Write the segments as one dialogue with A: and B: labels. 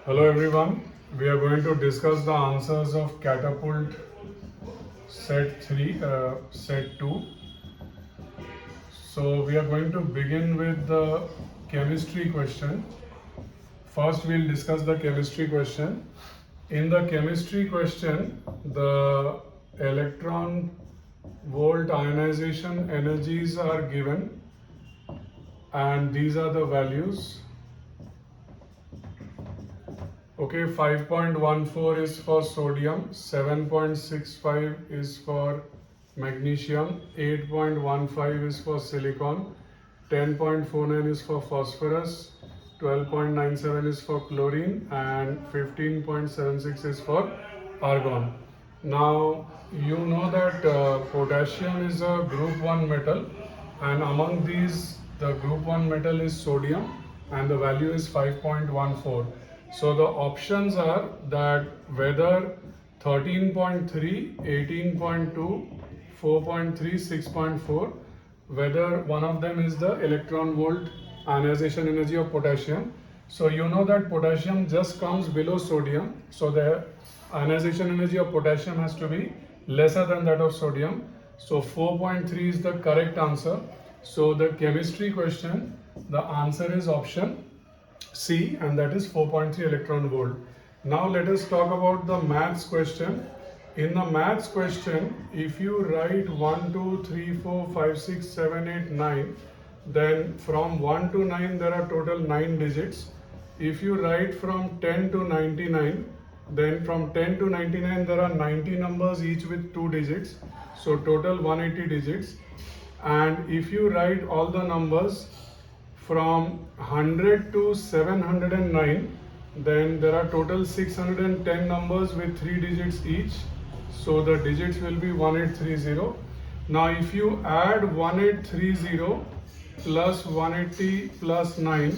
A: Hello everyone, we are going to discuss the answers of Catapult set 3, set 2. So we are going to begin with the chemistry question. First we'll discuss the chemistry question. In the chemistry question, the electron volt ionization energies are given and these are the values. Okay, 5.14 is for sodium, 7.65 is for magnesium, 8.15 is for silicon, 10.49 is for phosphorus, 12.97 is for chlorine, and 15.76 is for argon. Now, you know that potassium is a group 1 metal, and among these, the group 1 metal is sodium, and the value is 5.14. So the options are that whether 13.3, 18.2, 4.3, 6.4, whether one of them is the electron volt ionization energy of potassium. So you know that potassium just comes below sodium. So the ionization energy of potassium has to be lesser than that of sodium. So 4.3 is the correct answer. So the chemistry question, the answer is option C, and that is 4.3 electron volt. Now let us talk about the maths question. In the maths question, if you write 1, 2, 3, 4, 5, 6, 7, 8, 9, then from 1 to 9 there are total 9 digits. If you write from 10 to 99, then from 10 to 99 there are 90 numbers each with 2 digits. So total 180 digits. And if you write all the numbers from 100 to 709, then there are total 610 numbers with 3 digits each. So the digits will be 1830. Now if you add 1830 plus 180 plus 9,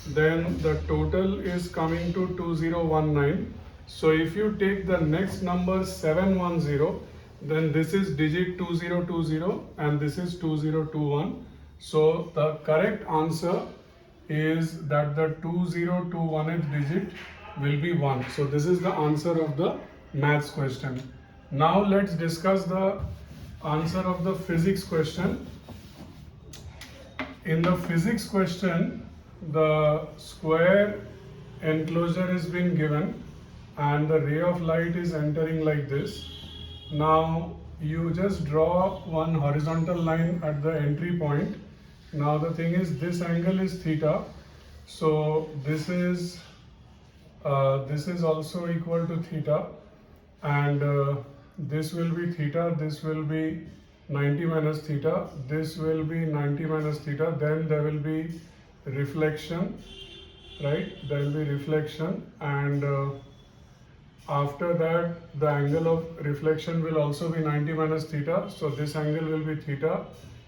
A: then the total is coming to 2019. So if you take the next number 710, then this is digit 2020 and this is 2021. So the correct answer is that the 2021th digit will be 1. So this is the answer of the maths question. Now let's discuss the answer of the physics question. In the physics question, the square enclosure is being given and the ray of light is entering like this. Now you just draw one horizontal line at the entry point. Now the thing is, this angle is theta, so this is also equal to theta, and this will be theta, this will be 90 minus theta, this will be 90 minus theta, then there will be reflection, right? There will be reflection, and after that the angle of reflection will also be 90 minus theta, so this angle will be theta.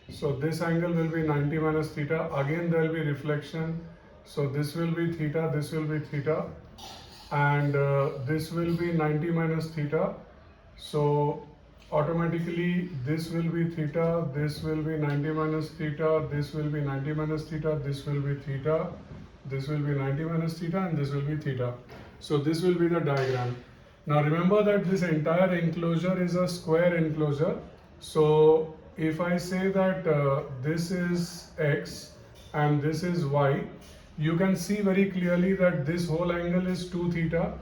A: So this angle will be 90 minus theta. Again there will be reflection. So this will be theta, this will be theta, and this will be 90 minus theta. So automatically this will be theta, this will be 90 minus theta, this will be 90 minus theta, this will be theta, this will be 90 minus theta, and this will be theta. So this will be the diagram. Now remember that this entire enclosure is a square enclosure. So if I say that this is x and this is y, you can see very clearly that this whole angle is 2 theta,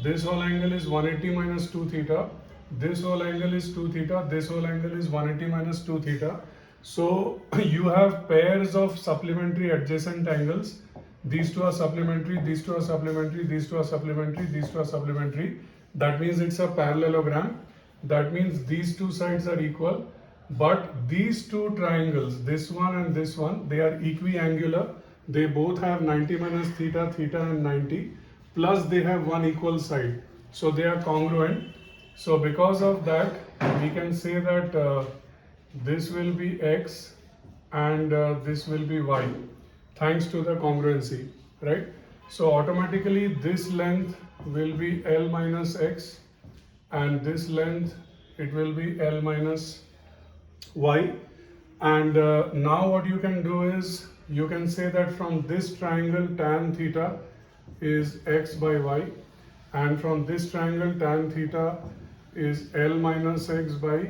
A: this whole angle is 180 minus 2 theta, this whole angle is 2 theta, this whole angle is 180 minus 2 theta. So you have pairs of supplementary adjacent angles. These two are supplementary, these two are supplementary, these two are supplementary, these two are supplementary. That means it's a parallelogram. That means these two sides are equal. But these two triangles, this one and this one, they are equiangular. They both have 90 minus theta, theta and 90. Plus they have one equal side. So they are congruent. So because of that, we can say that this will be x and this will be y. Thanks to the congruency, right? So automatically this length will be L minus x and this length, it will be L minus y. And now what you can do is you can say that from this triangle tan theta, is x by y, and from this triangle tan theta is L minus x by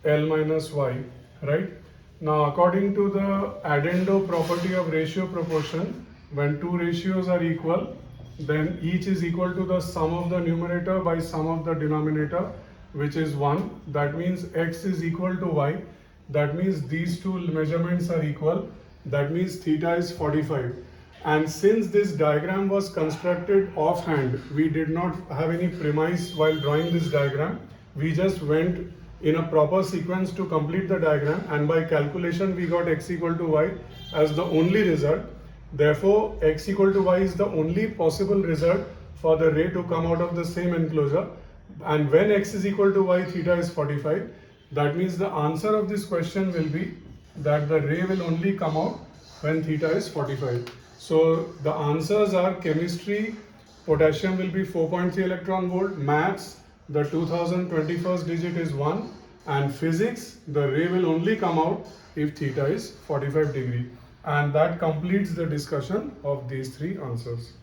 A: L minus y, right? Now, according to the addendo property of ratio proportion, when two ratios are equal, then each is equal to the sum of the numerator by sum of the denominator, which is 1. That means x is equal to y. That means these two measurements are equal. That means theta is 45. And since this diagram was constructed offhand, we did not have any premise while drawing this diagram. We just went in a proper sequence to complete the diagram, and by calculation we got x equal to y as the only result. Therefore, x equal to y is the only possible result for the ray to come out of the same enclosure. And when x is equal to y, theta is 45. That means the answer of this question will be that the ray will only come out when theta is 45. So the answers are chemistry, potassium will be 4.3 electron volt, maths, the 2021st digit is 1, and physics, the ray will only come out if theta is 45 degree. And that completes the discussion of these three answers.